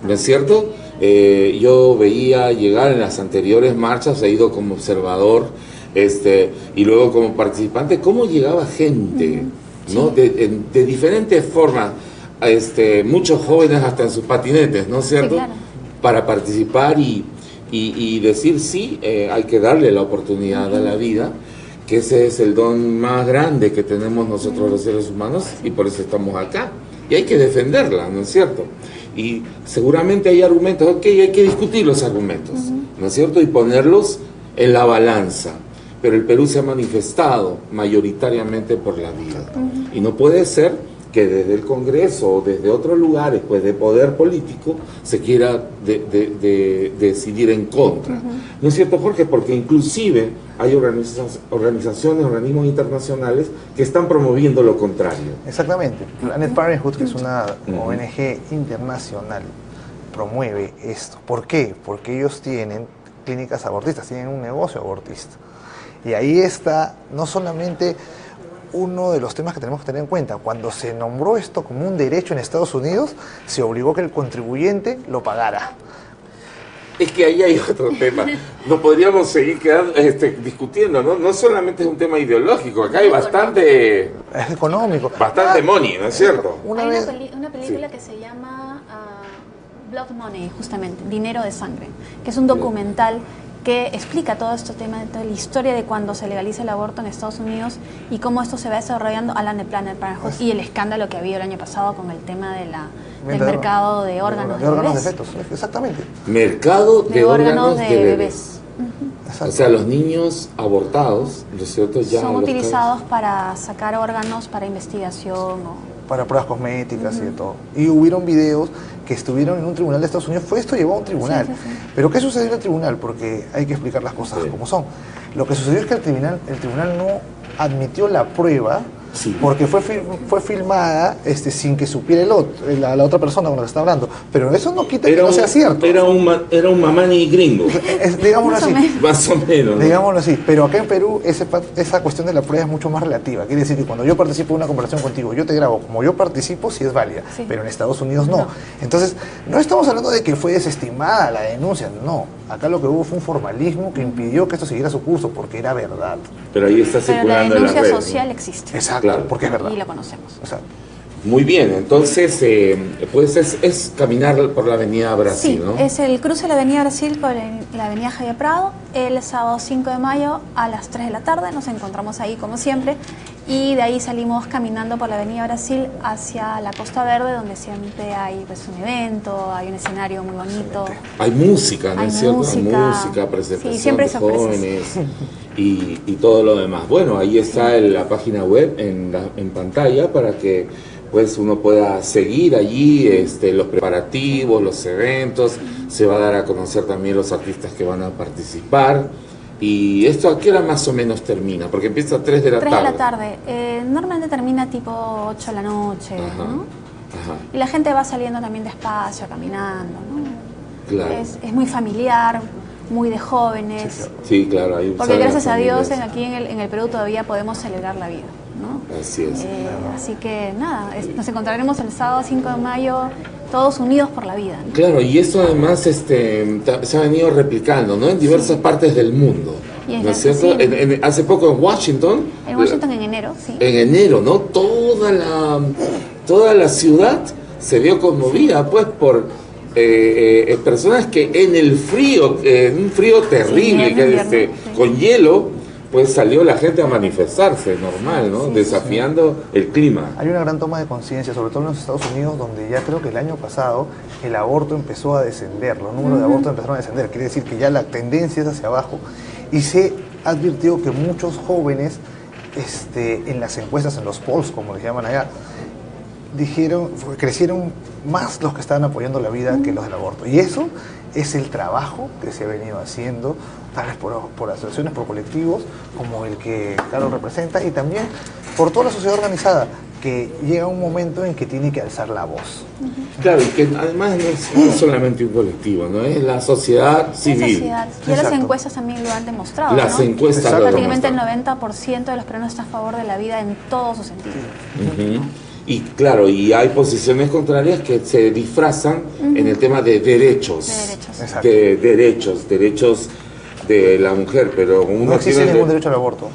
¿no es cierto? Yo veía llegar en las anteriores marchas, he ido como observador, y luego como participante, cómo llegaba gente, ¿no? De diferentes formas, muchos jóvenes hasta en sus patinetes, ¿no es cierto? Sí, claro. Para participar y decir sí, hay que darle la oportunidad a la vida, que ese es el don más grande que tenemos nosotros los seres humanos, y por eso estamos acá. Y hay que defenderla, ¿no es cierto? Y seguramente hay argumentos, ok, hay que discutir los argumentos, ¿no es cierto? Y ponerlos en la balanza. Pero el Perú se ha manifestado mayoritariamente por la vida. Y no puede ser que desde el Congreso o desde otros lugares, pues de poder político, se quiera decidir en contra. ¿No es cierto, Jorge? Porque inclusive hay organizaciones, organismos internacionales que están promoviendo lo contrario. Exactamente. Planned Parenthood, que es una ONG internacional, promueve esto. ¿Por qué? Porque ellos tienen clínicas abortistas, tienen un negocio abortista. Y ahí está no solamente uno de los temas que tenemos que tener en cuenta. Cuando se nombró esto como un derecho en Estados Unidos, se obligó que el contribuyente lo pagara. Es que ahí hay otro tema. No podríamos seguir discutiendo, ¿no? No solamente es un tema ideológico, acá hay bastante... Es económico. Bastante money, ¿no es cierto? Hay una película que se llama Blood Money, justamente, Dinero de Sangre, que es un documental que explica todo este tema, toda la historia de cuando se legaliza el aborto en Estados Unidos y cómo esto se va desarrollando a la de Planned Parenthood y el escándalo que había el año pasado con el tema del mercado de órganos de órganos bebés. de fetos, exactamente. Mercado de órganos de bebés. bebés. O sea, los niños abortados, ¿no es cierto? Ya son utilizados para sacar órganos para investigación o... para pruebas cosméticas y de todo. Y hubieron videos que estuvieron en un tribunal de Estados Unidos. Esto llevó a un tribunal. Sí, sí, sí. Pero ¿qué sucedió en el tribunal? Porque hay que explicar las cosas como son. Lo que sucedió es que el tribunal no admitió la prueba porque fue filmada sin que supiera la otra persona con la que está hablando. Pero eso no quita que no sea cierto. Era un mamani gringo. Digámoslo así. Más o menos, ¿no? Digámoslo así. Pero acá en Perú esa cuestión de la prueba es mucho más relativa. Quiere decir que cuando yo participo en una conversación contigo, yo te grabo, como yo participo, sí es válida. Sí. Pero en Estados Unidos no. Entonces, no estamos hablando de que fue desestimada la denuncia. No. Acá lo que hubo fue un formalismo que impidió que esto siguiera su curso, porque era verdad. Pero ahí está Pero la circulando en las denuncia redes, social ¿no? existe. Exacto, Claro. porque es verdad. Y la conocemos. Exacto. Muy bien, entonces, pues es caminar por la avenida Brasil, Sí, ¿no? es el cruce de la avenida Brasil con la avenida Javier Prado. El sábado 5 de mayo a las 3 de la tarde nos encontramos ahí como siempre y de ahí salimos caminando por la avenida Brasil hacia la Costa Verde, donde siempre hay pues un evento, hay un escenario muy bonito. Hay música, ¿no Hay es cierto? música. Presentación Sí, siempre de hay sorpresas. jóvenes y todo lo demás. Bueno, ahí está la página web en pantalla para que pues uno pueda seguir allí los preparativos, los eventos, se va a dar a conocer también los artistas que van a participar. ¿Y esto a qué hora más o menos termina? Porque empieza a 3 de la 3 tarde. de la tarde. Normalmente termina tipo 8 de la noche, Ajá, ¿no? ajá, Y la gente va saliendo también despacio, caminando, ¿no? claro. Es muy familiar, muy de jóvenes. Sí, claro. Ahí Porque salen gracias las a Dios familias. aquí en el Perú todavía podemos celebrar la vida, ¿no? Así es. Así que nada, nos encontraremos el sábado 5 de mayo todos unidos por la vida, ¿no? Claro, y esto además se ha venido replicando, ¿no? En diversas partes del mundo. Y es ¿No es así, cierto? sí. Hace poco en Washington. En Washington en enero, sí. En enero, ¿no? Toda la ciudad se vio conmovida, pues, por personas que en el frío, en un frío terrible, invierno, que sí. con hielo, pues salió la gente a manifestarse, normal, ¿no? Sí, desafiando el clima. Hay una gran toma de conciencia, sobre todo en los Estados Unidos, donde ya creo que el año pasado el aborto empezó a descender, los números de abortos empezaron a descender, quiere decir que ya la tendencia es hacia abajo. Y se advirtió que muchos jóvenes, en las encuestas, en los polls, como les llaman allá, crecieron más los que estaban apoyando la vida que los del aborto. Y eso es el trabajo que se ha venido haciendo, tal vez por asociaciones, por colectivos, como el que Carlos representa, y también por toda la sociedad organizada, que llega un momento en que tiene que alzar la voz. Claro, y que además no es solamente un colectivo, ¿no? Es la sociedad civil. La sociedad. Y las Exacto. encuestas también lo han demostrado, Las ¿no? encuestas Exacto. lo Prácticamente el demuestran. 90% de los peruanos está a favor de la vida en todos sus sentidos. Ujú. Y claro, y hay posiciones contrarias que se disfrazan en el tema de derechos. De derechos. Exacto. De derechos de la mujer, pero uno No existe tiene ningún derecho al aborto.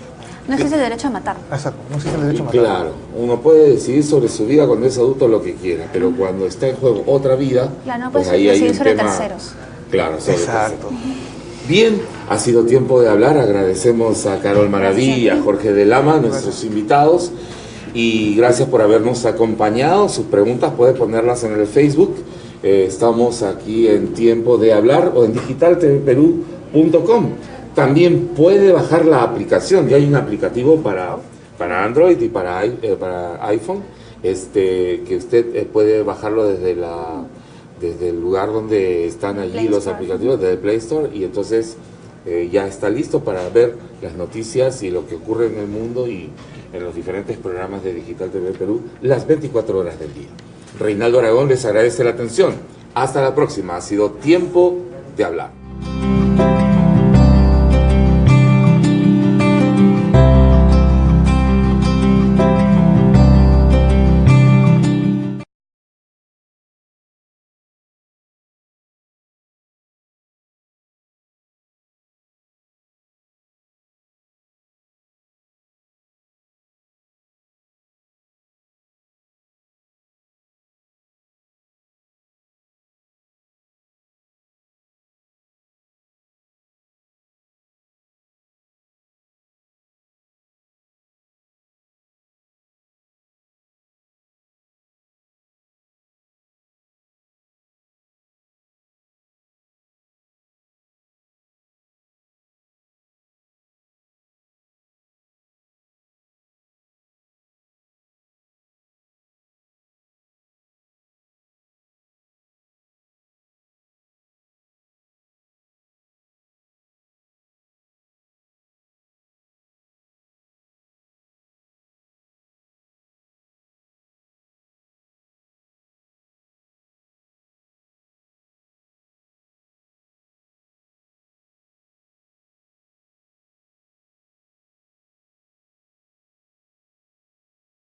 No existe el derecho a matar. Exacto, no existe el derecho a matar. Claro, uno puede decidir sobre su vida cuando es adulto lo que quiera, pero cuando está en juego otra vida, Claro, no pues puedes ahí hay decidir un sobre tema. terceros. Claro, sobre Exacto. Bien, ha sido tiempo de hablar. Agradecemos a Carol Maraví y a Jorge de Lama, nuestros invitados. Y gracias por habernos acompañado. Sus preguntas puede ponerlas en el Facebook. Estamos aquí en Tiempo de Hablar o en digitaltvperú.com. También puede bajar la aplicación. Ya hay un aplicativo para Android y para iPhone, que usted puede bajarlo desde el lugar donde están allí Play los Store. aplicativos, desde el Play Store, y entonces ya está listo para ver las noticias y lo que ocurre en el mundo y en los diferentes programas de Digital TV Perú las 24 horas del día. Reinaldo Aragón les agradece la atención. Hasta la próxima. Ha sido Tiempo de Hablar.